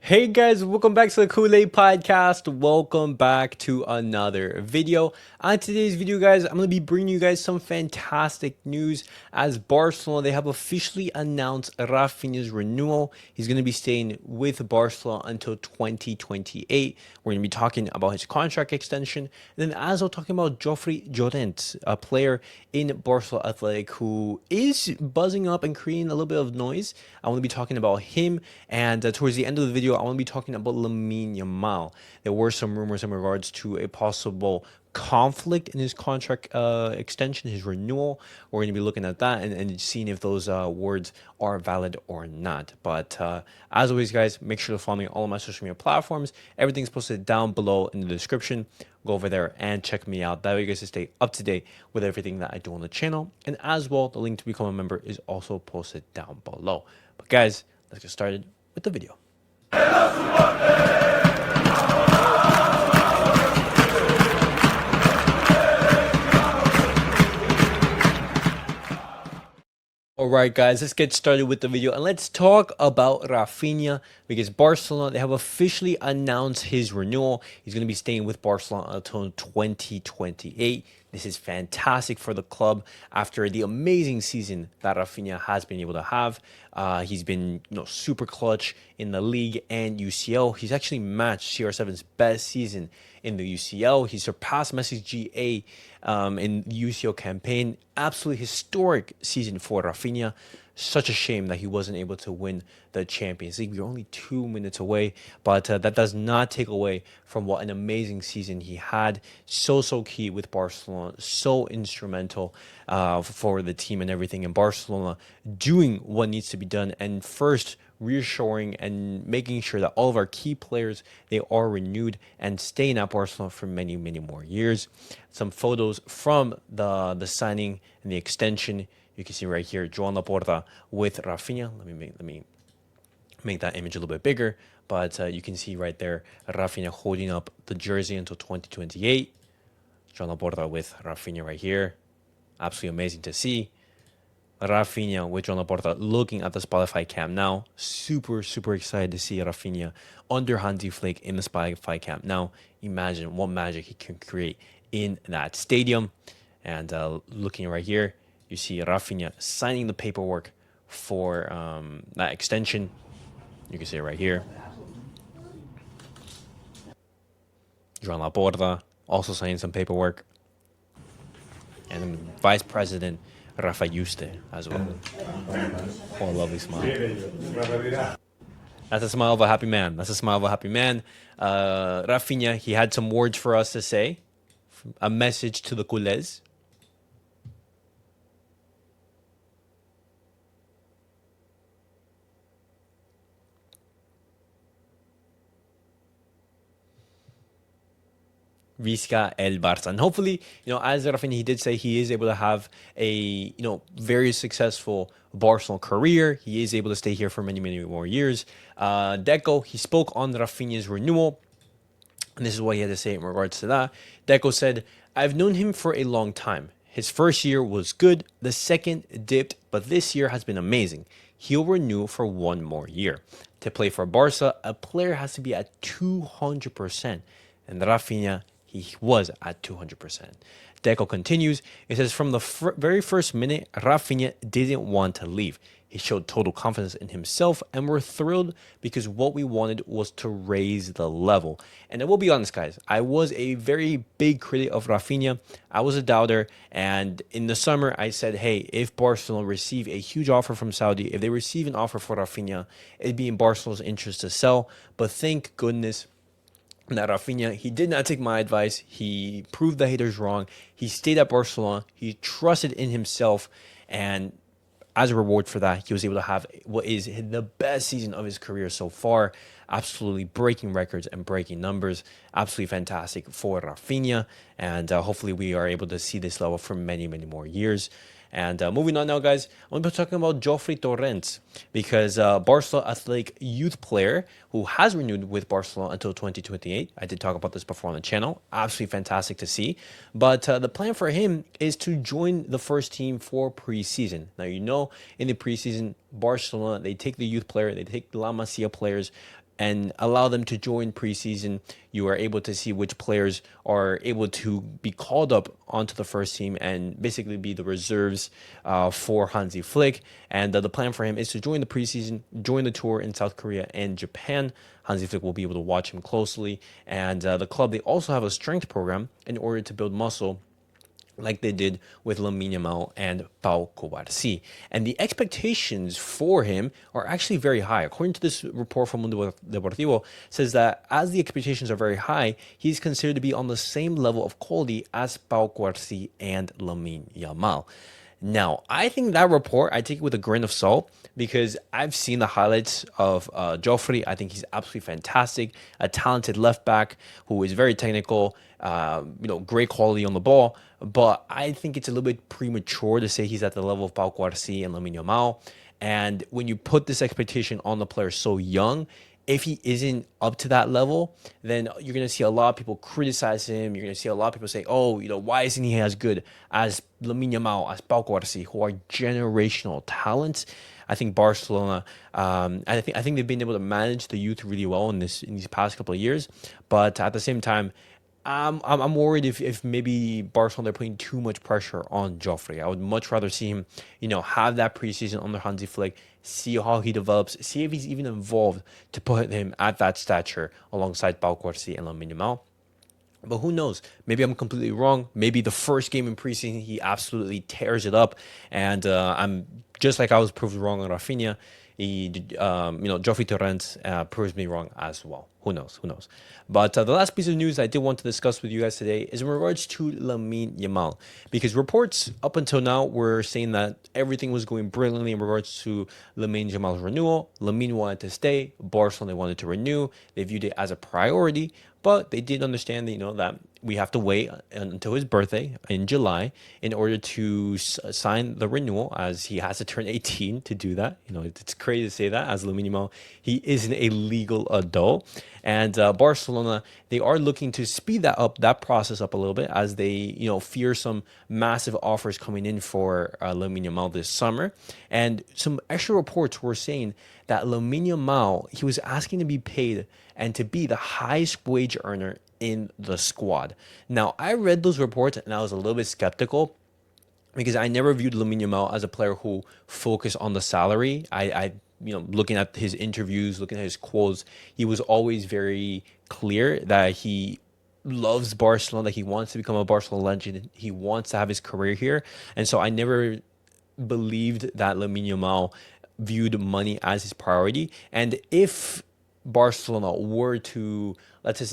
Hey guys, welcome back to the 𝗥𝗔𝗣𝗛𝗛𝗛 podcast. Welcome back to another video. On today's video, guys, I'm going to be bringing you guys some fantastic news as Barcelona, they have officially announced Raphinha's renewal. He's going to be staying with Barcelona until 2028. We're going to be talking about his contract extension. And then as well talking about Jofre Torrents, a player in Barcelona Athletic who is buzzing up and creating a little bit of noise. I want to be talking about him, and towards the end of the video, I want to be talking about Lamine Yamal. There were some rumors in regards to a possible conflict in his contract extension, his renewal. We're going to be looking at that and seeing if those words are valid or not. But as always, guys, make sure to follow me on all of my social media platforms. Everything's posted down below in the description. Go over there and check me out. That way you guys can stay up to date with everything that I do on the channel. And as well, the link to become a member is also posted down below. But guys, let's get started with the video. Alright guys, let's get started with the video and let's talk about Raphinha, because Barcelona, they have officially announced his renewal. He's going to be staying with Barcelona until 2028. This is fantastic for the club after the amazing season that Raphinha has been able to have. He's been super clutch in the league and UCL. He's actually matched CR7's best season in the UCL. He surpassed Messi's GA in the UCL campaign. Absolutely historic season for Raphinha. Such a shame that he wasn't able to win the Champions League. We're only 2 minutes away, but that does not take away from what an amazing season he had. So key with Barcelona, so instrumental for the team and everything in Barcelona, doing what needs to be done, and first reassuring and making sure that all of our key players, they are renewed and staying at Barcelona for many more years. Some photos from the signing and the extension. You can see right here, Joan Laporta with Raphinha. Let me make that image a little bit bigger. But you can see right there, Raphinha holding up the jersey until 2028. Joan Laporta with Raphinha right here. Absolutely amazing to see. Raphinha with Joan Laporta looking at the Spotify cam now. Super excited to see Raphinha under Hansi Flick in the Spotify cam now. Imagine what magic he can create in that stadium. And looking right here, you see Raphinha signing the paperwork for that extension. You can see it right here. Joan Laporta also signing some paperwork. And then Vice President Rafa Yuste as well. Oh, a lovely smile. That's a smile of a happy man. That's a smile of a happy man. Raphinha, he had some words for us to say. A message to the culés. Visca el Barça. And hopefully, as Raphinha, he did say he is able to have a, very successful Barcelona career. He is able to stay here for many more years. Deco, he spoke on Raphinha's renewal. And this is what he had to say in regards to that. Deco said, "I've known him for a long time. His first year was good. The second dipped, but this year has been amazing. He'll renew for 1 more year. To play for Barça, a player has to be at 200%. And Raphinha, he was at 200%. Deco continues. It says, from the very first minute, Raphinha didn't want to leave. He showed total confidence in himself, and we're thrilled because what we wanted was to raise the level. And I will be honest, guys, I was a very big critic of Raphinha. I was a doubter, and in the summer, I said, hey, if Barcelona receive a huge offer from Saudi, if they receive an offer for Raphinha, it'd be in Barcelona's interest to sell. But thank goodness that Raphinha, he did not take my advice. He proved the haters wrong. He stayed at Barcelona. He trusted in himself, and as a reward for that, he was able to have what is the best season of his career so far. Absolutely breaking records and breaking numbers. Absolutely fantastic for Raphinha, and hopefully we are able to see this level for many more years. And moving on now, guys, I'm going to be talking about Jofre Torrents, because Barcelona Athletic youth player who has renewed with Barcelona until 2028. I did talk about this before on the channel. Absolutely fantastic to see. But the plan for him is to join the first team for preseason. Now, in the preseason, Barcelona, they take the youth player, they take the La Masia players and allow them to join preseason. You are able to see which players are able to be called up onto the first team and basically be the reserves for Hansi Flick. And the plan for him is to join the preseason, join the tour in South Korea and Japan. Hansi Flick will be able to watch him closely. And the club, they also have a strength program in order to build muscle, like they did with Lamine Yamal and 𝗥𝗔𝗣𝗛𝗛𝗛. And the expectations for him are actually very high. According to this report from Mundo Deportivo, says that as the expectations are very high, he's considered to be on the same level of quality as 𝗥𝗥𝗣𝗛𝗛 and Lamine Yamal. Now, I think that report, I take it with a grain of salt, because I've seen the highlights of Jofre. I think he's absolutely fantastic, a talented left back who is very technical, great quality on the ball. But I think it's a little bit premature to say he's at the level of 𝗥𝗥𝗣𝗛𝗛 and Lamine Yamal. And when you put this expectation on the player so young, if he isn't up to that level, then you're going to see a lot of people criticize him. You're going to see a lot of people say, oh, why isn't he as good as Lamine Yamal, as 𝗥𝗥𝗣𝗛𝗛𝗛, who are generational talents? I think Barcelona, I think they've been able to manage the youth really well in these past couple of years. But at the same time, I'm worried if maybe Barcelona, they're putting too much pressure on Jofre. I would much rather see him, have that preseason under Hansi Flick, see how he develops, see if he's even involved to put him at that stature alongside 𝗥𝗥𝗣𝗛𝗛𝗛 and Lamine Yamal. But who knows? Maybe I'm completely wrong. Maybe the first game in preseason, he absolutely tears it up. And I'm just like I was proved wrong on Raphinha. Jofre Torrents proves me wrong as well. Who knows? Who knows? But the last piece of news I did want to discuss with you guys today is in regards to Lamine Yamal, because reports up until now were saying that everything was going brilliantly in regards to Lamine Yamal's renewal. Lamine wanted to stay. Barcelona wanted to renew. They viewed it as a priority, but they did understand that, that we have to wait until his birthday in July in order to sign the renewal, as he has to turn 18 to do that. It's crazy to say that, as Lamine Yamal, he isn't a legal adult. And Barcelona, they are looking to speed that process up a little bit, as they, fear some massive offers coming in for Lamine Yamal this summer. And some extra reports were saying that Lamine Yamal, he was asking to be paid and to be the highest wage earner in the squad. Now, I read those reports and I was a little bit skeptical, because I never viewed Lamine Yamal as a player who focused on the salary. I looking at his interviews, looking at his quotes, he was always very clear that he loves Barcelona, that he wants to become a Barcelona legend. He wants to have his career here. And so I never believed that Lamine Yamal viewed money as his priority. And if Barcelona were to, let's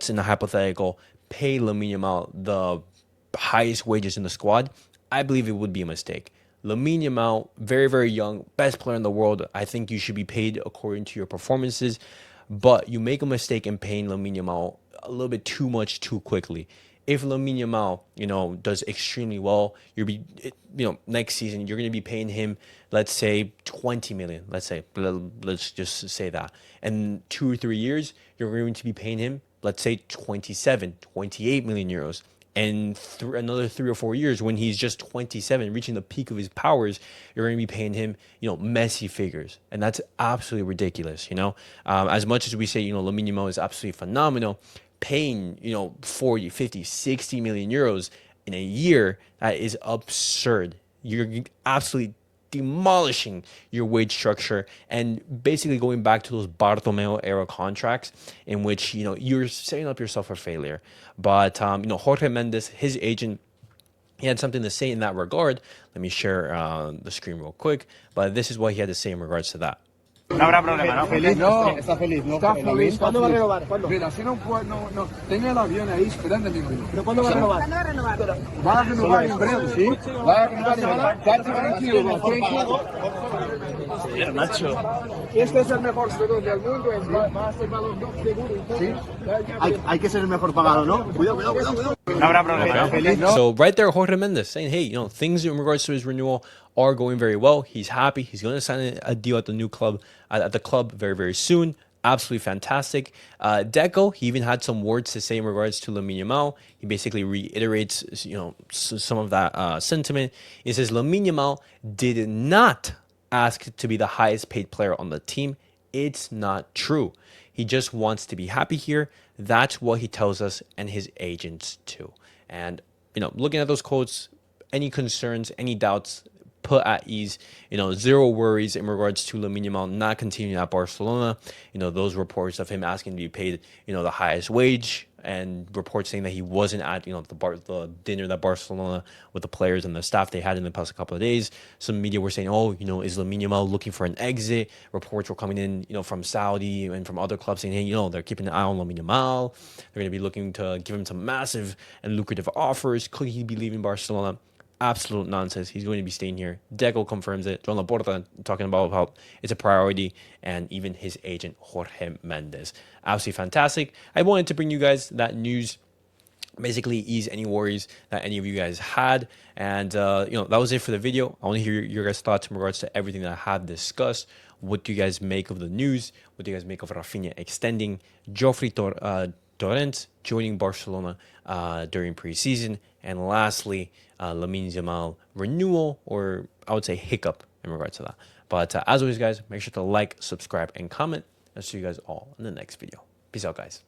in a hypothetical, pay Lamine Yamal the highest wages in the squad, I believe it would be a mistake. Lamine Yamal, very, very young, best player in the world. I think you should be paid according to your performances. But you make a mistake in paying Lamine Yamal a little bit too much too quickly. If Lamine Yamal, does extremely well, next season you're going to be paying him, let's say 20 million. Let's just say that. And 2 or 3 years, you're going to be paying him, let's say 27, 28 million euros. And another 3 or 4 years, when he's just 27, reaching the peak of his powers, you're going to be paying him, messy figures. And that's absolutely ridiculous, As much as we say, Lamine Yamal is absolutely phenomenal, paying, 40, 50, 60 million euros in a year, that is absurd. You're absolutely demolishing your wage structure and basically going back to those Bartomeu era contracts in which you're setting up yourself for failure. But Jorge Mendes, his agent, he had something to say in that regard. Let me share the screen real quick, but this is what he had to say in regards to that. No habrá problema, ¿no? Feliz, no. Está feliz, ¿no? Está feliz. ¿Cuándo va a renovar? ¿Cuándo? Mira, si no puede, no. Tenga el avión ahí esperando mi avión. ¿Pero cuándo va a renovar? ¿Cuándo va a renovar? Va a renovar en breve, ¿sí? Va a renovar en breve. That's tranquilo, Señor Nacho. Este es el mejor jugador del mundo, va a ser valor seguro. ¿Sí? Hay que ser el mejor pagado, ¿no? Cuidado. No habrá problema, ¿no? So right there, Jorge Mendes saying, hey, things in regards to his renewal are going very well. He's happy. He's going to sign a deal at the new club, at the club very, very soon. Absolutely fantastic. Deco, he even had some words to say in regards to Lamine Yamal. He basically reiterates, some of that sentiment. He says Lamine Yamal did not ask to be the highest paid player on the team. It's not true. He just wants to be happy here. That's what he tells us, and his agents too. And, looking at those quotes, any concerns, any doubts, put at ease. Zero worries in regards to Lamine Yamal not continuing at Barcelona. Those reports of him asking to be paid, the highest wage, and reports saying that he wasn't at, the dinner that Barcelona with the players and the staff they had in the past couple of days. Some media were saying, is Lamine Yamal looking for an exit? Reports were coming in, from Saudi and from other clubs saying, hey, they're keeping an eye on Lamine Yamal. They're going to be looking to give him some massive and lucrative offers. Could he be leaving Barcelona? Absolute nonsense. He's going to be staying here. Deco confirms it. Joan Laporta talking about how it's a priority, and even his agent Jorge Mendes. Absolutely fantastic. I wanted to bring you guys that news, basically ease any worries that any of you guys had. And that was it for the video. I want to hear your guys' thoughts in regards to everything that I have discussed. What do you guys make of the news? What do you guys make of Raphinha extending, Jofre Torrents joining Barcelona during preseason, and lastly, Lamine Yamal renewal, or I would say hiccup in regards to that. But as always, guys, make sure to like, subscribe, and comment. I'll see you guys all in the next video. Peace out, guys.